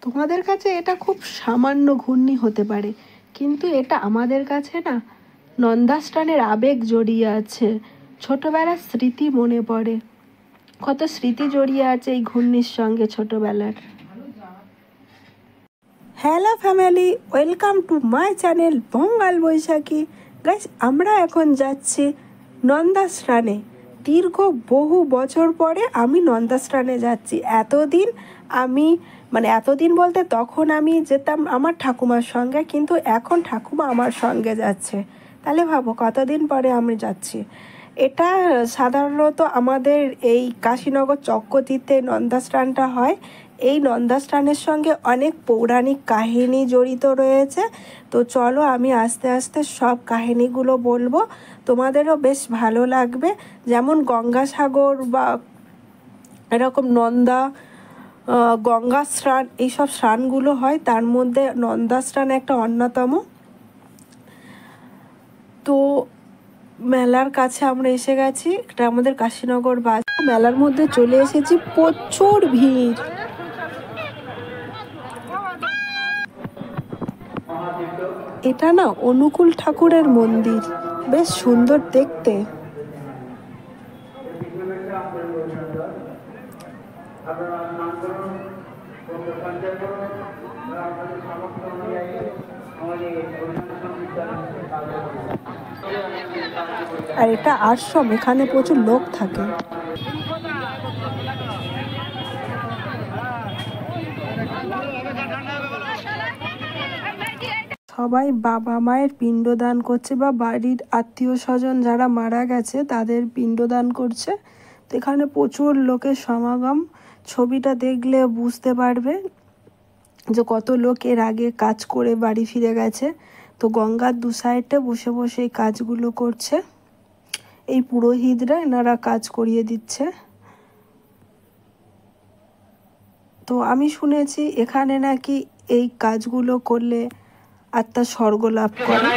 তোমাদের কাছে এটা খুব সামান্য ঘূর্ণি হতে পারে, কিন্তু এটা আমাদের কাছে না নন্দাস্থানের আবেগ জড়িয়ে আছে। ছোটবেলার স্মৃতি মনে পড়ে, কত স্মৃতি জড়িয়ে আছে এই ঘূর্ণির সঙ্গে ছোটবেলার। Hello family, welcome to my channel Bangal Baishakhi. Guys, আমরা এখন যাচ্ছি নন্দাস্থানে। দীর্ঘ বহু বছর পরে আমি নন্দাস্থানে যাচ্ছি। এতদিন বলতে তখন আমি যেতাম আমার ঠাকুমার সঙ্গে, কিন্তু এখন ঠাকুমা আমার সঙ্গে যাচ্ছে। তাহলে ভাবো কতদিন পরে আমি যাচ্ছি। এটা সাধারণত আমাদের এই কাশীনগর চক্রতীর্থে নন্দাস্থানটা হয়। এই নন্দাস্থানের সঙ্গে অনেক পৌরাণিক কাহিনী জড়িত রয়েছে। তো চলো আমি আস্তে আস্তে সব কাহিনীগুলো বলবো, তোমাদেরও বেশ ভালো লাগবে। যেমন গঙ্গাসাগর বা এরকম গঙ্গা স্নান, এইসব স্নানগুলো হয়, তার মধ্যে নন্দাস্থান একটা অন্যতম। তো মেলার কাছে আমরা এসে গেছি, এটা আমাদের কাশীনগর বাজার। মেলার মধ্যে চলে এসেছি, প্রচুর ভিড়। এটা না অনুকূল ঠাকুরের মন্দির, বেশ সুন্দর দেখতে। আর এটা আশ্রম, এখানে প্রচুর লোক থাকে। সবাই বাবা মায়ের পিণ্ডদান করছে, বা বাড়ির আত্মীয় স্বজন যারা মারা গেছে তাদের পিণ্ডদান করছে। তো এখানে প্রচুর লোকের সমাগম। ছবিটা দেখলে বুঝতে পারবে যে কত লোক এর আগে কাজ করে বাড়ি ফিরে গেছে। তো গঙ্গার দু সাইডে বসে বসে এই কাজগুলো করছে এই পুরোহিতরা, এনারা কাজ করিয়ে দিচ্ছে। তো আমি শুনেছি এখানে নাকি এই কাজগুলো করলে আত্মা স্বর্গ লাভ করে।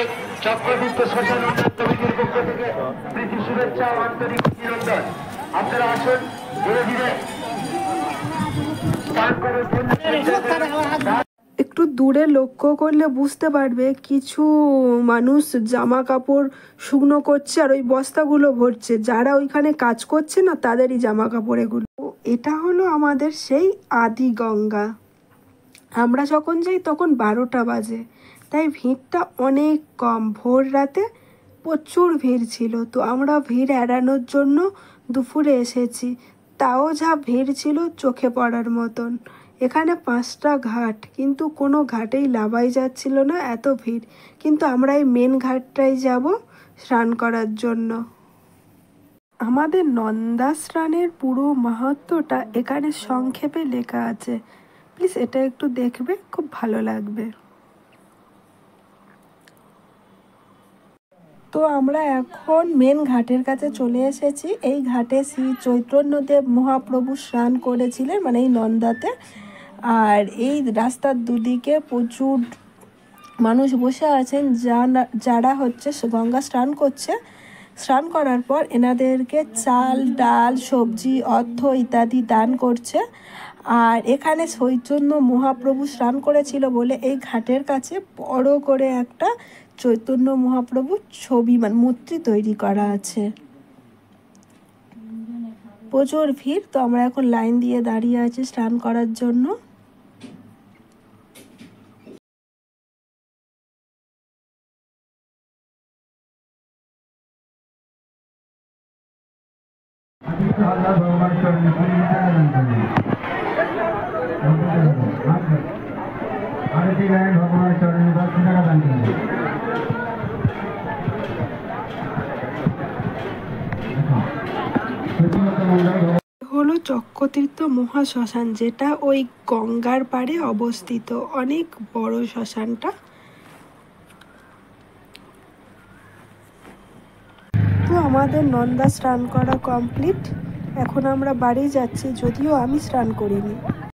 একটু দূরে লক্ষ্য করলে বুঝতে পারবে কিছু মানুষ জামা কাপড় শুকনো করছে আর ওই বস্তাগুলো ভরছে। যারা ওইখানে কাজ করছে না তাদেরই জামা কাপড় এগুলো। এটা হলো আমাদের সেই আদি গঙ্গা। আমরা যখন যাই তখন 12টা বাজে, তাই ভিড়টা অনেক কম। ভোর রাতে প্রচুর ভিড় ছিল। তো আমরা ভিড় এড়ানোর জন্য দুপুরে এসেছি, তাও যা ভিড় ছিল চোখে পড়ার মতন। এখানে 5টা ঘাট, কিন্তু কোনো ঘাটেই লাভাই যাচ্ছিল না, এত ভিড়। কিন্তু আমরা এই মেন ঘাটটাই যাব স্নান করার জন্য। আমাদের নন্দাস্থানের পুরো মাহাত্ম্যটা এখানে সংক্ষেপে লেখা আছে, প্লিজ এটা একটু দেখবে, খুব ভালো লাগবে। তো আমরা এখন মেন ঘাটের কাছে চলে এসেছি। এই ঘাটে শ্রী চৈতন্যদেব মহাপ্রভু স্নান করেছিলেন, মানে এই নন্দাতে। আর এই রাস্তার দুদিকে প্রচুর মানুষ বসে আছেন, যারা হচ্ছে গঙ্গা স্নান করছে। স্নান করার পর এনাদেরকে চাল, ডাল, সবজি, অর্থ ইত্যাদি দান করছে। আর এখানে চৈতন্য মহাপ্রভু স্নান করেছিল বলে এই ঘাটের কাছে বড় করে একটা চৈতন্য মহাপ্রভুর ছবি, মূর্তি তৈরি করা আছে। প্রচুর ভিড়। তো আমরা এখন লাইন দিয়ে দাঁড়িয়ে আছি স্নান করার জন্য। হলো চক্রতীর্থ মহাশ্মশান, যেটা ওই গঙ্গার পাড়ে অবস্থিত। অনেক বড় শ্মশানটা। তো আমাদের নন্দা স্নান করা কমপ্লিট। এখন আমরা বাড়ি যাচ্ছি, যদিও আমি স্নান করিনি।